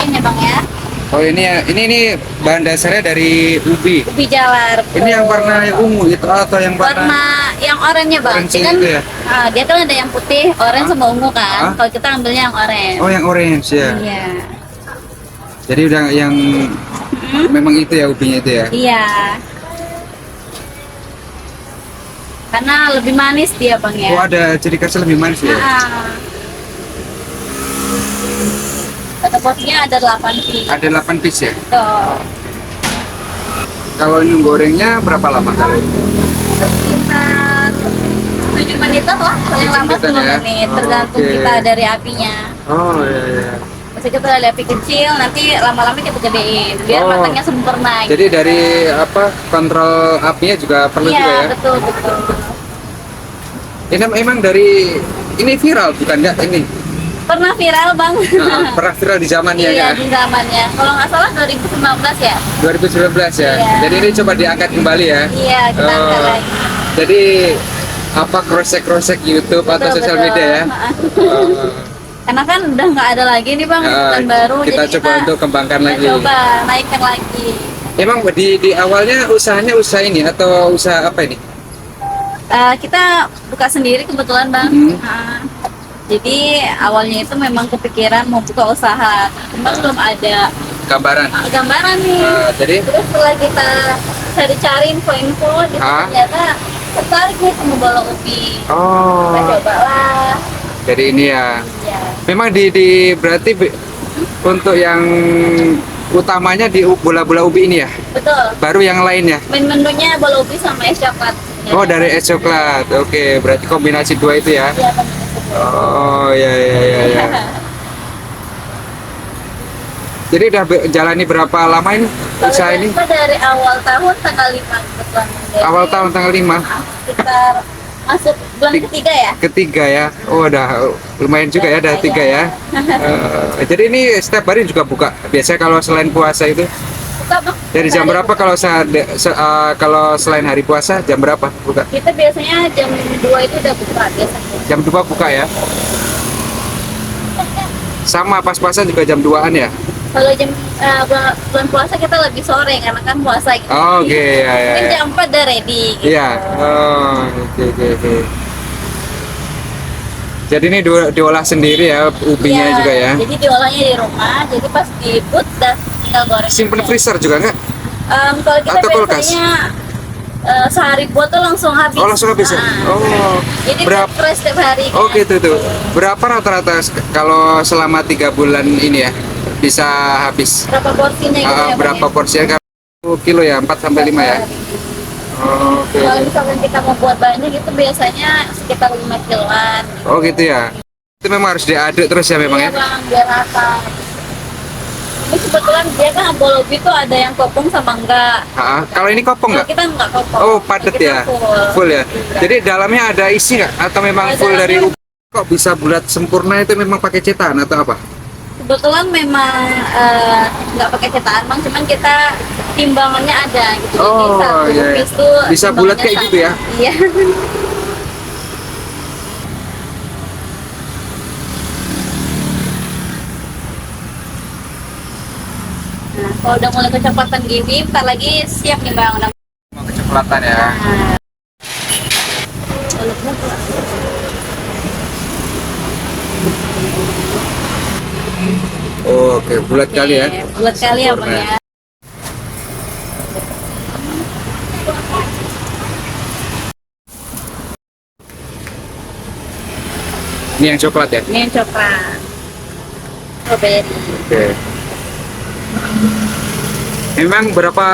gorengnya bang ya. Oh ini bahan dasarnya dari ubi. Ubi jalar. Ini yang warna ungu itu atau yang Warna yang oranye bang. orange Kan itu ya? dia kan ada yang putih, orange sama ungu kan. Ah. Kalau kita ambilnya yang orange. Oh yang orange ya. Iya. Jadi udah yang memang itu ya ubinya itu ya. Iya. Karena lebih manis dia bang ya. Oh ada ciri khasnya lebih manis ya. Satu porsinya ada 8 piece. Ada 8 piece ya. Tuh. Kalau ini gorengnya berapa lama kali? Sekitar 7 menitan lah, paling lama 10 ya? menit, Oh, tergantung oke. kita dari apinya. Oh iya. Bisa kita dari api kecil, nanti lama-lama kita gedein, biar Oh. matangnya sempurna. Jadi dari apa kontrol apinya juga perlu Iya, juga ya. betul betul. Ini emang dari ini viral bukan nggak ini? Pernah viral bang? Pernah viral di zamannya Iya ya. di zamannya. Kalau nggak salah 2019 ya. 2019 ya. Iya. Jadi ini coba diangkat kembali ya. Iya kita angkat lagi. Jadi apa cross-check YouTube atau Betul, sosial betul. media ya. Oh. Karena kan udah nggak ada lagi nih bang, yang baru. Kita jadi coba untuk kembangkan kita lagi. coba naikkan lagi. Emang di awalnya usahanya usaha ini atau usaha apa ini? Kita buka sendiri kebetulan bang. Jadi awalnya itu memang kepikiran mau buka usaha, cuma belum ada Gambaran. gambaran nih. Jadi Terus setelah kita cari info-info, gitu, ternyata tertarik nih sama bola ubi. oh. Kita cobalah. Jadi ini ya. Ya. Memang di berarti untuk yang utamanya di bola-bola ubi ini ya. Betul. Baru yang lain ya. Menunya bola ubi sama es coklat. Oh dari es coklat. Oke, berarti kombinasi dua itu ya. Iya, kombinasi. Oh ya. Jadi udah jalani berapa lama ini usaha ini? Kita dari awal tahun tanggal 5 kebetulan. Jadi, Awal tahun tanggal 5. sekitar masuk bulan ketiga ya. Ketiga ya. Oh udah lumayan juga ya, udah 3 ya. Jadi ini setiap hari juga buka. Biasanya kalau selain puasa itu Buka, Bang. dari jam berapa kalau kalau selain hari puasa jam berapa buka? Kita biasanya jam 2 itu udah buka biasanya. Jam 2 buka ya. Sama pas puasa juga jam 2-an ya. Kalau jam bulan puasa kita lebih sore karena kan puasa gitu. Oh, oke ya. Mungkin jam 4 udah ready gitu. Iya. Oh, oke. Jadi ini diolah sendiri ya ubinya Iya, juga ya. Jadi diolahnya di rumah, jadi pas di boot dan tinggal goreng. Simpen aja. freezer juga nggak? Kalau kita Atau kulkas? biasanya sehari buat tuh langsung habis. Oh langsung habis ya? Oh. Jadi Berapa? fresh setiap hari. Oh gitu tuh. Berapa rata-rata kalau selama 3 bulan ini ya bisa habis? Berapa porsinya gitu ya? Berapa Bang, ya? porsinya? Kan 10 kilo ya, 4 sampai 5 ya. Oh, oke. Kalau misalkan kita mau buat banyak itu biasanya sekitar 5 kiloan. Oh gitu ya. Itu memang harus diaduk terus ya memang Iya ya. bang, biar rata. Ini kebetulan dia kan bolobi tuh ada yang kopong sama enggak. Kalau ini kopong Kalau nggak? kita enggak kopong. Oh padat Kita ya. Full ya. Jadi dalamnya ada isi nggak? Atau memang full dari Dalamnya- ubi? Kok bisa bulat sempurna itu memang pakai cetakan atau apa? Kebetulan memang nggak pakai cetakan bang, cuman kita timbangannya ada gitu. Oh, Jadi satu iya. piece tuh Bisa bulat timbangannya kayak sama. gitu ya? Iya. Nah, kalau udah mulai kecoklatan gini, ntar lagi siap nih bang. Udah. Mau kecoklatan ya. Nah. Oke, bulat kali ya. Bulat kali ya bang ya. Ini yang coklat ya. Ini yang coklat. Strawberry. Oke. Memang berapa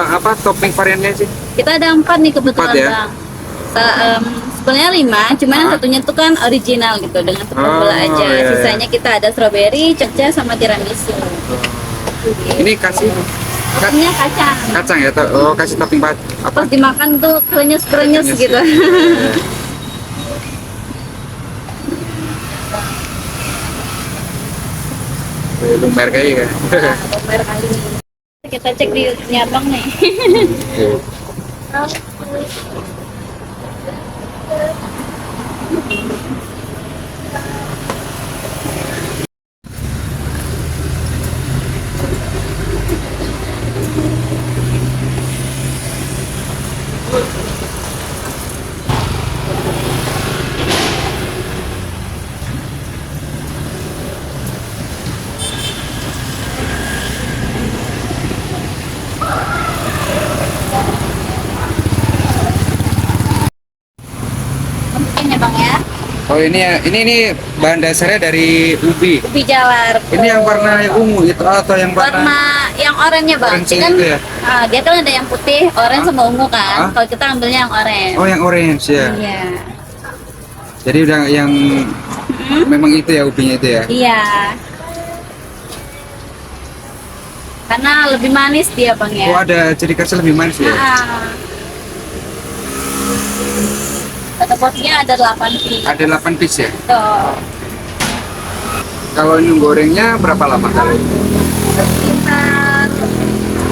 apa topping variannya sih? Kita ada 4 nih kebetulan 4 ya? bang. Sebenarnya 5, cuman yang satunya tuh kan original gitu dengan tepung gula aja. iya. Sisanya kita ada strawberry, coklat sama tiramisu. Ini kasih Ini kacang. kacang ya? Oh, kasih topping apa? Pas dimakan tuh krenyes-krenyes Krenyes, gitu. ya. Lumer kayak ya. Nah, lumer kali ini. Kita cek di YouTube-nya abang nih. Oh ini bahan dasarnya dari ubi. Ubi jalar. Ini yang warna ungu itu atau yang warna? Warna yang oranye bang. Orange Dia kan, itu ya? dia kan ada yang putih, orange sama ungu kan. Ah. Kalau kita ambilnya yang orange. Oh yang orange ya. Iya. Jadi udah yang memang itu ya ubinya itu ya. Iya. Karena lebih manis dia bang ya. Oh ada ciri khasnya lebih manis ya. Satu porsinya ada 8 piece. Ada 8 piece ya. Tuh. Kalau ini gorengnya berapa lama kali? Sekitar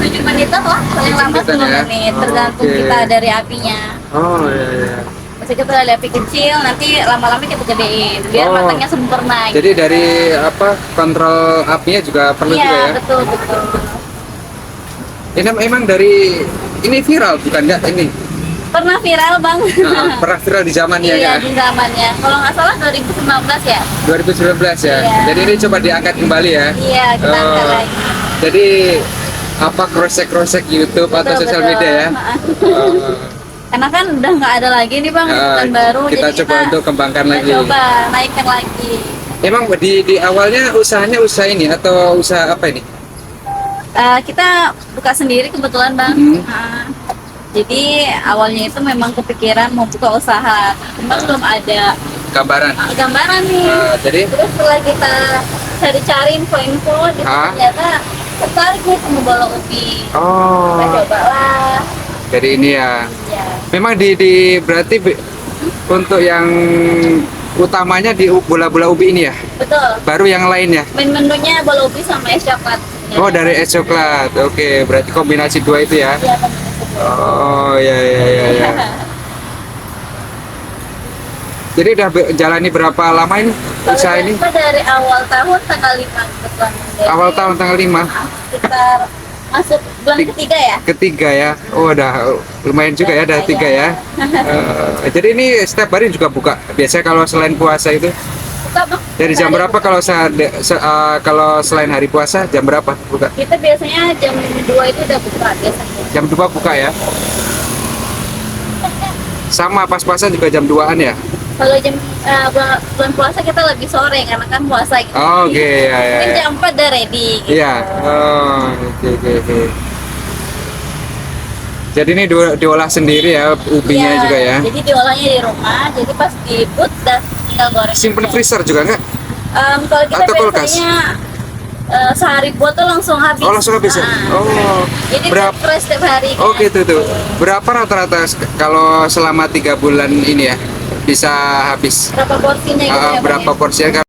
7 menitan lah, paling 7 lama 10 menitan ya? menit, tergantung Oke. kita dari apinya. Oh iya. Masih kita dari api kecil, nanti lama-lama kita gedein, biar Oh. matangnya sempurna. Jadi dari apa kontrol apinya juga perlu Iya, juga ya. betul betul. Ini emang dari ini viral bukan nggak ini? Pernah viral bang? Nah, pernah viral di zamannya Iya ya. di zamannya. Kalau nggak salah 2019 ya. 2019 ya. Iya. Jadi ini coba diangkat kembali ya. Iya kita angkat Oh. lagi. Jadi apa cross-check YouTube atau Betul, sosial betul. media ya? Oh. Karena kan udah nggak ada lagi nih bang, yang baru. Kita jadi coba untuk kembangkan kita lagi. coba naikkan lagi. Emang di awalnya usahanya usaha ini atau usaha apa ini? Kita buka sendiri kebetulan bang. Jadi awalnya itu memang kepikiran mau buka usaha, cuma belum ada Gambaran. gambaran nih. Jadi Terus setelah kita cari-cari info-info, ternyata tertarik nih sama bola ubi. oh, Kita cobalah. jadi ini ya. Ya, Memang berarti untuk yang utamanya di bola-bola ubi ini ya. betul. Baru yang lain ya. Menunya bola ubi sama es coklat. Oh dari es coklat. Oke, berarti kombinasi dua itu ya. Iya, betul. Oh ya. Jadi udah jalani berapa lama ini Kalau usaha ini? kita dari awal tahun tanggal 5 kebetulan. Jadi, Awal tahun tanggal 5. sekitar masuk bulan ketiga ya. Ketiga ya. Oh udah lumayan juga ya, udah 3 ya. Jadi ini setiap hari juga buka. Biasanya kalau selain puasa itu Buka, Bang. dari jam Hari berapa buka. kalau selain hari puasa jam berapa buka? Kita biasanya jam 2 itu udah buka biasanya. Jam 2 buka ya. Sama pas puasa juga jam 2-an ya. Kalau jam bulan puasa kita lebih sore karena kan puasa gitu. Oh, oke, ya. Mungkin jam 4 udah ready gitu. Iya. Oh, oke. Jadi ini diolah sendiri ya ubinya Iya, juga ya. Jadi diolahnya di rumah, jadi pas di put dan tinggal goreng. Simpen aja. freezer juga nggak? Kalau kita Atau kulkas? biasanya sehari buat tuh langsung habis. Oh langsung habis ya? Ah. Oh. Jadi Berapa? fresh setiap hari. Oh gitu tuh. Berapa rata-rata kalau selama 3 bulan ini ya bisa habis? Berapa porsinya gitu ya, Bang, Berapa ya? porsinya?